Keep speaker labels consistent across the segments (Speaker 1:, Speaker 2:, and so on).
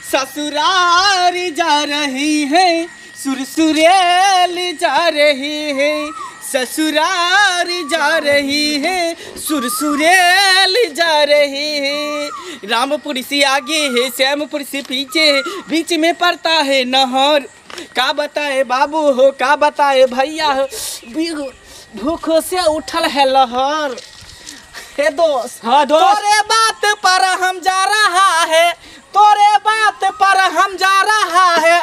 Speaker 1: ससुराल जा रही है, सुरसुरेल जा रही है, ससुराल जा रही है, सुरसुरेल जा रही है। रामपुर से आगे है, श्यामपुर से पीछे है, बीच में पड़ता है नहर। का बताए बाबू हो, का बताए भैया हो, भूखों से उठल है लहर। हे दोस्त,
Speaker 2: हाँ दोस्त,
Speaker 1: तोरे बात पर हम जा रहा है, तोरे बात पर हम जा रहा है,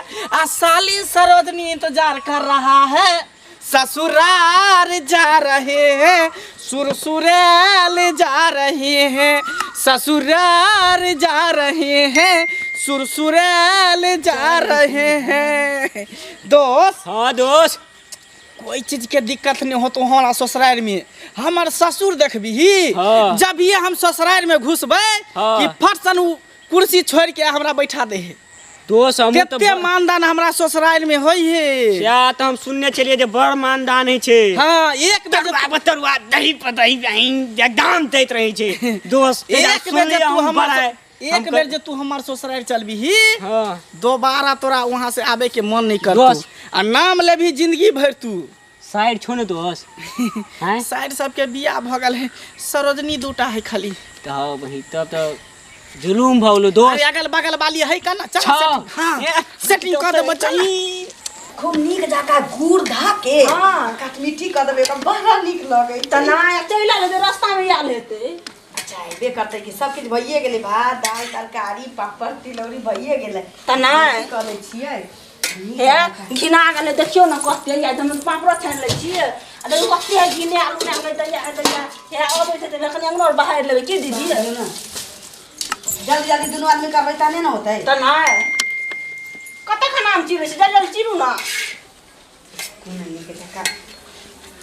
Speaker 1: साली सरोजनी इंतजार कर रहा है। ससुराल जा रहे हैं, सुरसुरेल जा रहे हैं, ससुराल जा रहे हैं, सुरसुरेल जा रहे हैं। दोस्त,
Speaker 2: हाँ दोस्त,
Speaker 1: कोई चीज के दिक्कत नहीं हो तो हमारा ससुराल में हमार ससुर देखबी।
Speaker 2: हाँ।
Speaker 1: जब ये हम ससुराल में घुसबे
Speaker 2: हाँ।
Speaker 1: कि फट सन कुर्सी छोड़ के हमरा बैठा दे है।
Speaker 2: दोस्त हम तो
Speaker 1: केते मानदान हमरा ससुराल में होई है।
Speaker 2: क्या तो हम सुनने चलिए जे बड़ मानदान है छे।
Speaker 1: हाँ, एक बेर
Speaker 2: तरुआ दही पतही एकदम दैत रही छे। दोस्त
Speaker 1: एक बेर जे तू हमार एक बेर जे तू हमार ससुराल चलबी ही,
Speaker 2: हाँ,
Speaker 1: दोबारा तोरा वहां से आवे के मन नहीं करतू।
Speaker 2: दोस्त,
Speaker 1: आ नाम लेभी जिंदगी भर तू।
Speaker 2: साइड छोड़ दोस्त। हैं
Speaker 1: साइड सबके बियाह भ गल है, सरोजनी दूटा है खाली।
Speaker 2: तो वही तब तो जुलूम भौलो दोस्त।
Speaker 1: अरे अगल बगल वाली है का ना, चल
Speaker 2: छा।
Speaker 1: सेटिंग, हाँ सेटिंग कर दे बच्चा।
Speaker 3: खूब नीक जाका गुड़ धा के
Speaker 4: हाँ।
Speaker 3: काटमिठी कर देबे, एकदम बड़ा नीक लगे।
Speaker 4: तना चला ले रास्ता में आल हेते।
Speaker 3: अच्छा हेबे करते कि सब चीज भइए गेले, भात दाल तरकारी पापड़ तिलौरी भइए गेले।
Speaker 4: तना
Speaker 3: कर लै छियै
Speaker 4: हे घिना गेले, देखियो न कते या हम पापड़ छान ले छिए। आ देखो कते है घिने आलू में गई दैया हे आबे ते देखन अंगनोर बाहर लेबे की दीदी
Speaker 3: जल्दी जल्दी दुनू आदमी करबै तने न होतै।
Speaker 4: तना कते खाना हम चिरे से जल्दी चिरू ना।
Speaker 3: कोन नीक जाका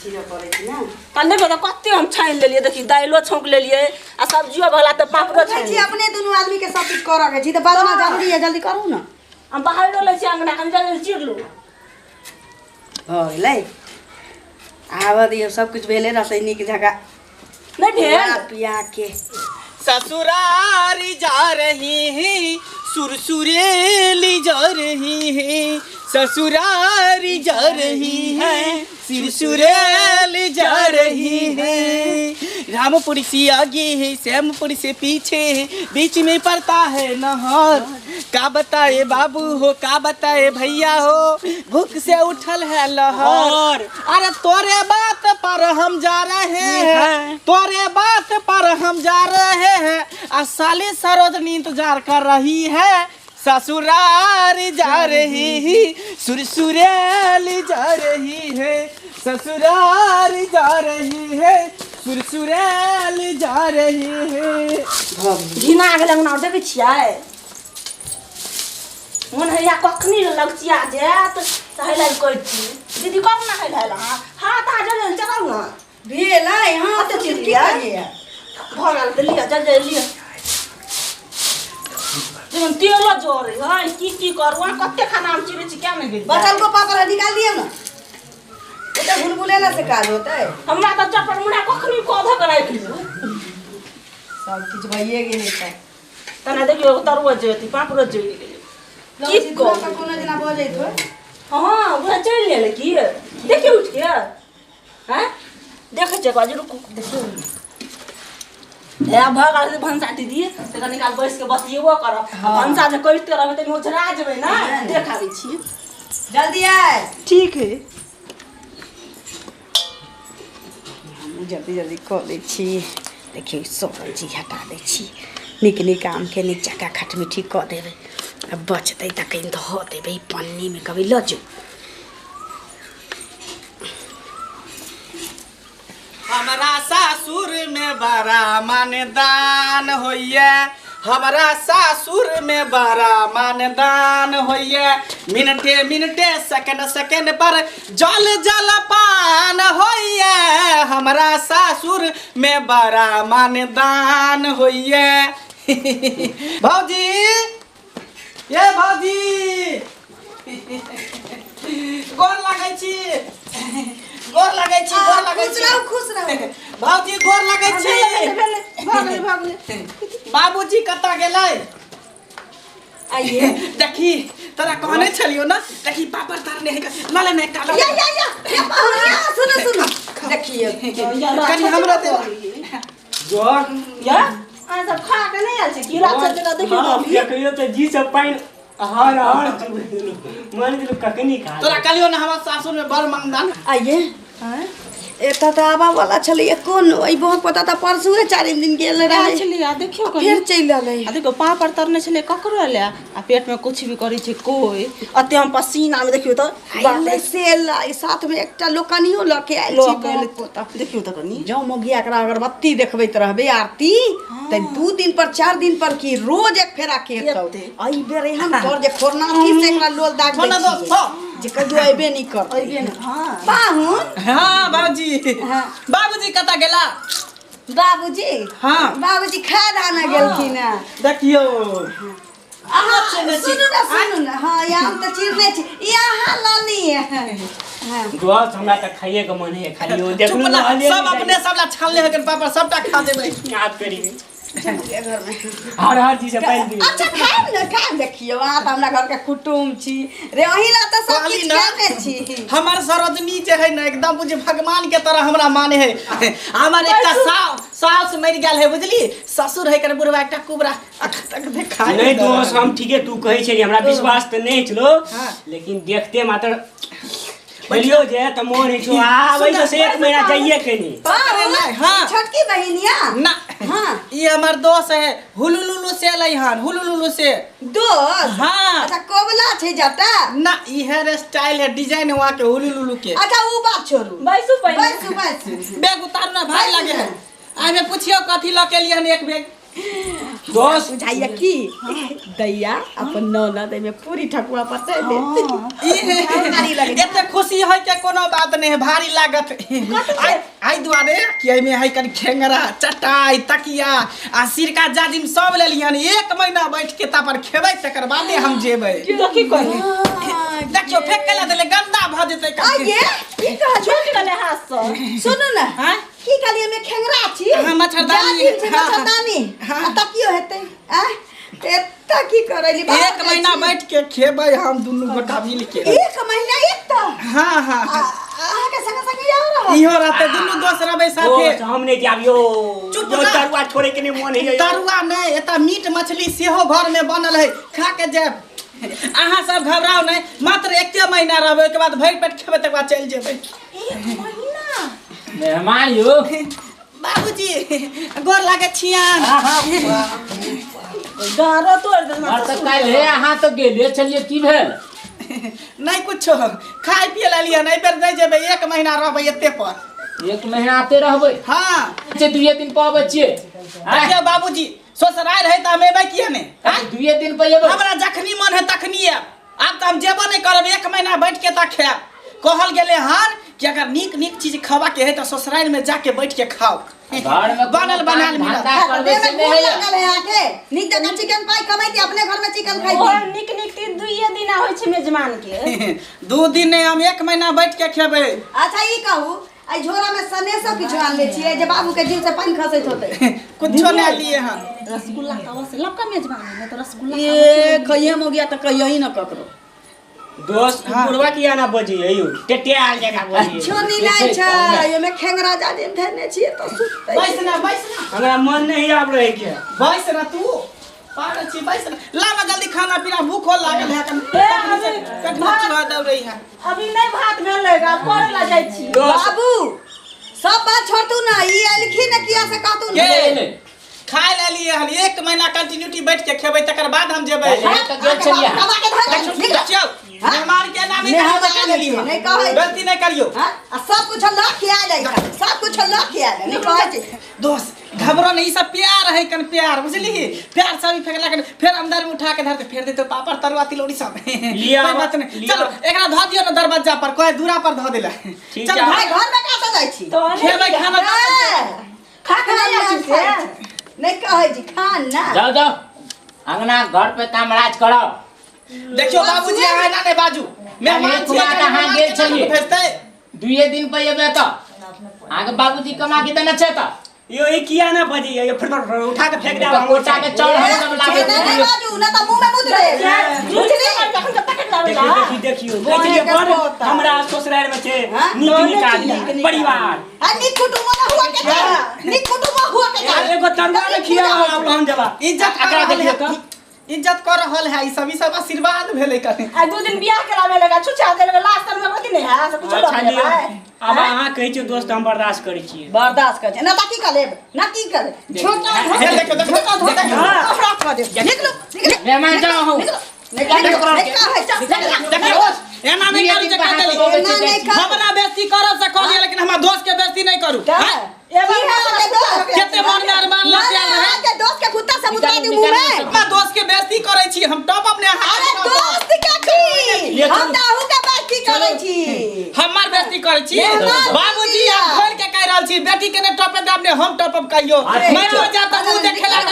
Speaker 3: चिरो पड़ै छै ना।
Speaker 4: कन्ने पे कते हम छान लेलिए, देखी दाइलो छौंक लेलिए आ सब्जियो भला त पापड़ो छान
Speaker 3: छी अपने दुनू आदमी के सब कुछ करऽ के छी, त बाद में जरूरी है, जल्दी करू ना।
Speaker 4: हम बाहर ले छी अंगना कन जल्दी चिर लो।
Speaker 3: हो गेलै, आब दियो सब कुछ भेले रहतै नीक जाका
Speaker 4: नहीं भेल
Speaker 3: पिया के।
Speaker 1: ससुराल जा रही है, सुरसुरेल जा रही है, ससुराल जा रही है, सुरसुरेल जा रही है। रामपुर से आगे है, श्यामपुर से पीछे है, बीच में पड़ता है नहर। का बताए बाबू हो, का बताए भैया हो, भूख से उठल है लहर। अरे तोरे बात पर हम जा रहे हैं, तोरे बात पर हम जा रहे हैं, साली सरोजनी इंतजार कर रही है। ससुराल जा रही है, सुरसुरेल जा रही है, ससुराल जा रही है, सुरसुरेल जा रही है।
Speaker 4: घिना गेले अंगना देखे छियै। मन हैया कखनी लगचिया जात सहलै कहै छी दीदी कब ना हैला हां ता जल्दी चलाउ ना
Speaker 3: भेलै। हां
Speaker 4: तो
Speaker 3: तो
Speaker 4: चीज
Speaker 3: चीज
Speaker 4: लिया।
Speaker 3: लिया
Speaker 4: भगल त लिया जल्दी लिया। जन तेल जोरे है की करवा कते खाना हम चिरे छी क्या नहीं गेल
Speaker 3: बचल को पापड़ निकाल दियो ना, एटा बुलबुले ना से काज होतै।
Speaker 4: हमरा त चपड़ मुड़ा कखनी कोधा के राख लियो।
Speaker 3: सब कुछ भइए गेलै त
Speaker 4: तना देखियो तरुआ जेती पापड़ जेती की को
Speaker 3: कोनो जना भ जइतो।
Speaker 4: हां वो चल ले की देखियो उठ के हैं देखे छ बाजू रुक देखियो ए भगल से भंसाटी दिए त निकाल बैठ के बतिएबो कर। भंसा जे करते रहबे त मोझरा जेबै ना देखाबै छी।
Speaker 3: जल्दी आए।
Speaker 4: ठीक है
Speaker 3: हम जल्दी जल्दी कर दै छी। देखियो सब्जी हटा दै छी, नीक नीक आम के नीक चका खटमिठी कर देबै। अब बचतै त कहीं धो देबै पन्नी में, कभी ल जो।
Speaker 1: हमारा सासुर में बड़ा मानदान होइए, हमारा सासुर में बड़ा मानदान होइए। मिनटे मिनटे सेकंड सेकंड पर जल जल पान होइए, हमारा सासुर में बड़ा मानदान होइए। भौजी, ये भौजी गोर लागै छी, गोर लगै छी, गोर लगै छी।
Speaker 3: खुश रहो
Speaker 1: भौजी गोर लगै छी। बाबूजी कतऽ गेलै?
Speaker 3: आइए
Speaker 1: देखी तोरा कहने छलियो ना देखी पापड़ तारने है लाले नहीं काला
Speaker 3: या पाहुनिया सुनो सुनो देखिए
Speaker 1: कनी हमरा दे
Speaker 2: जो
Speaker 4: या आ सब खा के नहीं आल छै की रात से देखियो
Speaker 2: क्या कहियो तो जी सब पाइन हार हार मान दिलो ककनी खा
Speaker 1: तोरा कहलियो ना हमरा सासुर में बड़ मंगदान
Speaker 3: आइए एता त आबा वाला छलिए कोन ओइ बहुत पता त परसुए 4 दिन गेल रहे
Speaker 4: छलिए आ देखियो
Speaker 3: फिर चल आले
Speaker 4: आ देखो पापड़ तरने छले ककरो ले आ पेट में कुछ भी करै छै कोई अते हम पसीना में देखियो तो
Speaker 3: आइले से साथ में एकटा लोकनियो लके आइल छी
Speaker 4: लोग देखियो तो कनी
Speaker 3: जो मोगिया एकरा अगरबत्ती देखबैत रहबे आरती त 2 दिन पर 4 दिन पर की रोज एक फेरा केतौ आई बेर हम कर जे खोरनाथी से एकरा लोल दाग
Speaker 1: खोना
Speaker 3: दै
Speaker 1: दोस्त
Speaker 3: छी जे कहियो अइबे नहीं कर
Speaker 4: अइबे न हां
Speaker 3: पाहुन
Speaker 1: हां बाबूजी
Speaker 3: हां
Speaker 1: बाबूजी कता गेला
Speaker 3: बाबूजी
Speaker 1: हाँ।
Speaker 3: बाबूजी खाद आना गेलखिन है
Speaker 1: देखियो
Speaker 3: सुनु ना हाँ यहाँ तो चिरने छी यहाँ लानी है हाँ
Speaker 2: दोस्त हमरा त खाइए के मन है खाली वो देख
Speaker 1: चुप
Speaker 2: लो
Speaker 1: ना सब अपने सब ला छान ले हकन पापड़ सबटा खा देबै
Speaker 2: याद करी
Speaker 3: घर में
Speaker 2: हर हर चीज से पहन दी
Speaker 3: अच्छा खाएब ना खाएब देखियो वहाँ तो हमरा घर के कुटुम छी रे वही ला तो सब
Speaker 1: कहली
Speaker 3: चीज
Speaker 1: ना।
Speaker 3: खाने छी
Speaker 1: हमार सरोजनी जे है ना एकदम बुझे भगवान के तरह हमरा माने है हमार एकटा सास मर गेल है बुझली ससुर है कर बुढ़वा एकटा कुबरा अख तक देखा
Speaker 2: नहीं दोस्त हम ठीक है तू कहे छे हमरा विश्वास तो नहीं छलो
Speaker 1: हाँ।
Speaker 2: लेकिन देखते मात्र बोलियो जे त मोन है छो आबै तो से 1 महीना जाइए कनी
Speaker 1: हाँ
Speaker 3: छोटकी बहनिया
Speaker 1: ना
Speaker 3: हाँ
Speaker 1: ये हमार दोस्त है हुलुलुलु से लइहन हुलुलुलु से
Speaker 3: दोस्त
Speaker 1: हाँ
Speaker 3: अच्छा कोबला छे जटा
Speaker 1: ना ई हेयर स्टाइल है डिजाइन हुआ के हुलुलुलु के
Speaker 3: अच्छा वो बात छोड़ू
Speaker 4: बैसु पहिले
Speaker 3: बस
Speaker 1: बैग उतारना भाई लगे है आइ में पूछियो कथी ल के लियन एक बैग
Speaker 2: दोस्त
Speaker 3: बुझाइए की दैया अपन नौना दे में पूरी ठकुआ पते दे
Speaker 1: एते खुशी है के कोनो बात नहीं है भारी लागत आई दुआरे कि आई में है कन खेंगरा चटाई तकिया आ सिरका जाजिम सब ले लियन 1 महीना बैठ के ता पर खेबै तकर बादे हम जेबै
Speaker 4: देखी कोनी
Speaker 1: देखियो फेंक के ला देले गंदा भ जेतै
Speaker 3: आइए की कह
Speaker 4: छोट गले हाथ से
Speaker 3: सुनु ना
Speaker 1: हां
Speaker 3: की कहलिए में खेंगरा छी
Speaker 1: हाँ, मच्छरदानी।
Speaker 3: मच्छरदानी
Speaker 1: हाँ।
Speaker 3: आ तकियो हेतै आ एत्ता की करैली
Speaker 1: 1 महीना बैठ के खेबै हम दुनु गोटा मिल के
Speaker 3: 1 महीना एक तो
Speaker 1: हां हां
Speaker 3: आहा के संग संग जाओ रहो
Speaker 1: इहो रहते दुनु दोस्त रहबै साथे
Speaker 2: दोस्त हम नहीं जाबियो
Speaker 1: चुप
Speaker 2: जो
Speaker 1: ना।
Speaker 2: तरुआ छोड़े के नहीं मन है
Speaker 1: तरुआ नहीं एता मीट मछली सेहो घर में बनल है खा के जाब अहाँ सब घबराओ नहीं मात्र 1 महीना रहबै के बाद भरि पेट खेबै तक बाद चल जेबै
Speaker 3: 1 महीना
Speaker 5: मेहमान यो
Speaker 1: बाबूजी गोर लागे छियान
Speaker 4: गारो तोड़ दे
Speaker 5: और तो काल हे अहाँ तो गेले छलिए की भेल
Speaker 1: नहीं कुछो खाए पिए ला लिया नहीं बेर नहीं जेबै 1 महीना रहबै एते पर
Speaker 5: 1 महीना आते रहबै
Speaker 1: हां
Speaker 5: से 2 दिन पर आबै छियै
Speaker 1: देखियो बाबूजी ससुराल है त हम एबै किया ने
Speaker 5: 2 दिन पर एबै
Speaker 1: हमरा जखनी मन है तखनी आब त हम जेबो नहीं करब 1 महीना बैठ के त खाब कहल गेले हन कि अगर नीक नीक चीज खावा के है तो ससुराल में जाके बैठ के खाओ
Speaker 5: घर में
Speaker 1: बनल बनाल मिलत
Speaker 5: धंधा करबे से नहीं है
Speaker 3: लगल है आके निक जगह चिकन पाई कमाई अपने घर में चिकन खाई
Speaker 4: और निक निक तीन दुइये दिन होय छै मेजबान के
Speaker 1: 2 दिन नहीं हम 1 महीना बैठ के खेबै
Speaker 3: अच्छा ई कहू आई झोरा में सनेसा किछो आन ले छिए जे बाबू के जीव से पानी खसैत होते
Speaker 1: कुछो नहीं लिए हन
Speaker 4: रसगुल्ला का से लपका मेजबान है तो रसगुल्ला
Speaker 3: ये कहिए हो गया त कहियो ही न ककरो
Speaker 2: दोस्त बुढ़वा किया ना बजी यो टेटे आ जगह बजी
Speaker 3: छोनी नहीं छै ये में खेंगरा जादिन धने छिए तो सुतै
Speaker 1: बैस ना
Speaker 2: हमरा मन नहीं आब रहे के
Speaker 1: बैस ना तू पागल छी बैस ना ला ना जल्दी खाना पीना भूख लागल है कन पेट में चढ़ा दब रही है
Speaker 4: अभी नहीं भात भेलेगा पढ़ ला जाय छी
Speaker 3: बाबू सब बात छोड़ तू ना ई अलखी न किया से कहतू
Speaker 1: के खाए ले लिए हन 1 महीना कंटिन्यूटी बैठ के खेबै तकर बाद हम जेबै
Speaker 5: तो गेल छलिए
Speaker 3: बाबा के धर
Speaker 1: देखियो मेहमान के नाम
Speaker 3: नहीं कहै
Speaker 1: गलती नहीं करियो
Speaker 3: हां आ सब कुछ ला खिया जाई सब कुछ ला खिया जाई नहीं कहै छी
Speaker 1: दोस्त घबरो नहीं सब प्यार है कन प्यार बुझली प्यार सब फेंकला कन फिर अंदर में उठा के धर के फेर देतो पापड़ तरुआ तिलौड़ी सब
Speaker 2: लिया
Speaker 1: कोई बात नहीं चलो एकरा ध दियो ना दरवाजा पर कोई दूरा पर ध देला
Speaker 2: ठीक
Speaker 1: चल
Speaker 2: है।
Speaker 3: भाई घर में का जाई छी
Speaker 4: तो
Speaker 1: खेबै खाना
Speaker 4: खा के नहीं आछी से
Speaker 3: नहीं कहै छी खान ना
Speaker 5: जाओ जाओ अंगना घर पे कामराज करो
Speaker 1: देखियो बाबूजी आए ना ने बाजू मेहमान
Speaker 5: कुमार कहाँ गेल छलिए?
Speaker 1: भेजते
Speaker 5: 2 दिन पर एबै तो आगे बाबूजी कमा के देने छै त
Speaker 2: यो ये किया ना बजी ये फिर उठा के फेंक दे
Speaker 5: कोचा में चढ़ हम लागे
Speaker 3: नहीं बाजू ना तो मुंह में मुद दे
Speaker 2: देखियो देखियो बड़ हमरा ससुराल में छे निक आदमी परिवार
Speaker 3: निक कुटुंब ना हुआ के निक कुटुंब हुआ के
Speaker 2: एगो तरुआ में खिया हम जबा
Speaker 1: इज्जत
Speaker 2: एकरा देखियो तो
Speaker 1: इज्जत कर रहल है, ई सब आशीर्वाद भेलै कने।
Speaker 4: आ 2 दिन बियाह करावे लगा छुछा दे लगा लास्ट में कथि नहीं है से कुछ
Speaker 2: अच्छा
Speaker 4: लोग
Speaker 2: लियो अब अहाँ कहै छियै दोस्त हम बर्दाश्त करै छियै
Speaker 3: बर्दाश्त कर ना बाकी कर ले ना की कर छोटा छोटा दे निकलो
Speaker 5: मेहमान जाओ हो
Speaker 1: एना नहीं करू जे कह देली हमरा बेइज्जती करब से कह दिया, लेकिन हमरा दोस्त के बेइज्जती नहीं करू। केते मन में अरमान लग गेल रहे
Speaker 3: के दोस्त के कुत्ता से मुद्रा दी मुंह में
Speaker 1: हमरा दोस्त के बेइज्जती करै छी हम, टॉप अपने
Speaker 3: अरे दोस्त के छी हम दाहू के बेइज्जती करै छी
Speaker 1: हमर बेइज्जती करै छी। बाबूजी आप खोल के कह रहल छी बेटी के ने टॉप दे अपने हम टॉप अप कहियो मरो जा त मुंह देखे लागल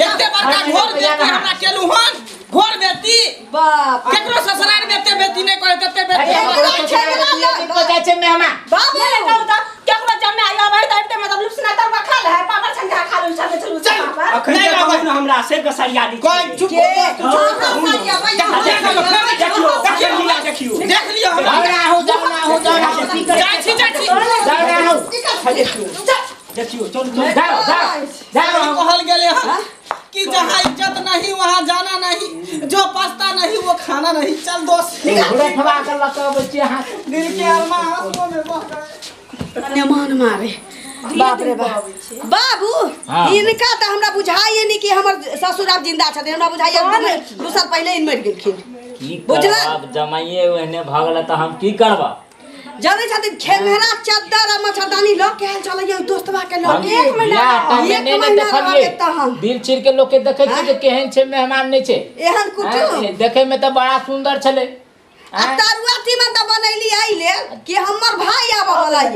Speaker 1: एते बड़का घोर बेइज्जती हमरा केलु हन, घोर बेइज्जती
Speaker 3: बाप
Speaker 1: केकरो ससुराल में एते बेइज्जती नहीं करे तते बेइज्जती
Speaker 5: को जाय छै मेहमान
Speaker 3: बाबू
Speaker 4: नहीं कहू त केकरो जमे आया भाई त मतलब लुसना तरुआ खा ले है पापड़ छंगा खा ले चल चल चल
Speaker 2: अखन
Speaker 1: नहीं
Speaker 2: कहू
Speaker 1: बाबू
Speaker 2: ना हमरा से के सरिया दी
Speaker 1: कोई चुप
Speaker 2: देखियो
Speaker 1: देख लियो हम
Speaker 5: जाओ
Speaker 1: जाय छी
Speaker 2: देखियो चल
Speaker 5: जाओ
Speaker 1: कहल गेले हन कि जहाँ इज्जत नहीं वहाँ जाना नहीं, जो पछता नहीं वो खाना नहीं। चल दोस्त
Speaker 5: घोड़े फवा कर लटकाबै छी अहाँ
Speaker 1: दिल के अरमान आंसुओं में बह गए।
Speaker 3: मेहमान मारे बाप रे बाप बाबू इनका तो हमरा बुझाइए नहीं कि हमर ससुर अब जिंदा छथिन, हमरा बुझाइए 2 साल पहले इन मर गेलखिन।
Speaker 5: की
Speaker 3: बुझला?
Speaker 5: अब जमाइए ओहने भ गेल त हम की करब?
Speaker 3: जल्दी छथिन खेंगरा चद्दर और मच्छरदानी ल के आयल चलिए दोस्तबा के
Speaker 5: हम
Speaker 3: लगे एक महीना
Speaker 5: देखलिए दिल चीर के लोग के देखे छी जे केहन छै मेहमान नहीं छै
Speaker 3: एहन कुछ
Speaker 5: देखे में तो बड़ा सुंदर छले।
Speaker 3: तरुआ तीमन त बनैली आई ले कि हमर भाई आबा वाला है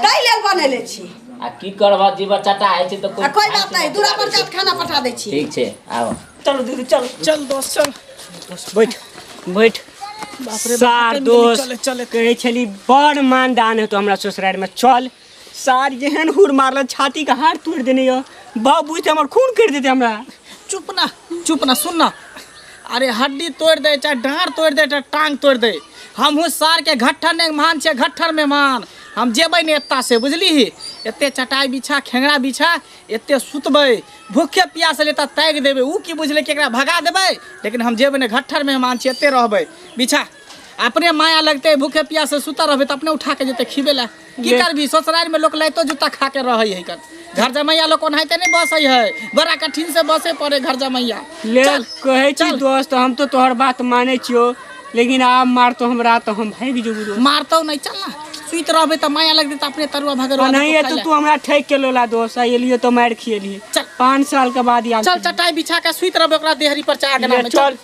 Speaker 3: तै लेल बनैले छी।
Speaker 5: आ की करब जीव चटा है छै तो
Speaker 3: कोई बात नहीं, दूरा पर जात खाना पठा दै छी।
Speaker 5: ठीक छै आओ
Speaker 4: चलो दीदी चलो
Speaker 1: चल दोस्त चल
Speaker 2: बैठ बैठ सार दोस्त कहै छली बड़ मानदान है तो हमरा ससुराल में चल। सार जेहन हुर मारल छाती का हाथ तोड़ देने यो बाबू से हमर खून कर देते हमरा।
Speaker 1: चुप ना सुन ना, अरे हड्डी तोड़ दे चाहे डाँड़ तोड़ दे चाहे टांग तोड़ दे, हमहू सार के घट्ठर मेहमान छे, घट्ठर मेहमान हम जेबै ने एत्ता से बुझली। एते चटाई बिछा खेंगरा बिछा एते सुतबै भूखे प्यास लेता ताग देबै, ऊ की बुझले कि एकरा भगा देबै, लेकिन हम जेबै ने घट्ठर मेहमान छे एते रहबै बिछा। अपने माया लगते भूखे प्यास से सुता रहबै त अपने उठा के जेते खिबे ला की करबी। ससुराल में लोग लैतो जूता खा के रहै है कर, घर जमैया लोग ओनाहिते नहीं बसै है, बड़ा कठिन से बसे पड़े घर जमैया।
Speaker 2: ले कहै छी दोस्त हम तो तोहर बात मानै छियो, लेकिन आप मार तो हमरा तो हम भाग जेबू।
Speaker 1: मारतो नहीं चल ना, सुइत रहबै त माया लगते त अपने तरुआ भगरवा
Speaker 2: नहीं है तो तू हमरा ठेक के लोला दोस्त एलियो तो मार खिएलिए।
Speaker 1: चल
Speaker 2: 5 साल के बाद याद
Speaker 1: चल चटाई बिछा के सुइत रहबै ओकरा देहरी पर चाह के
Speaker 2: चल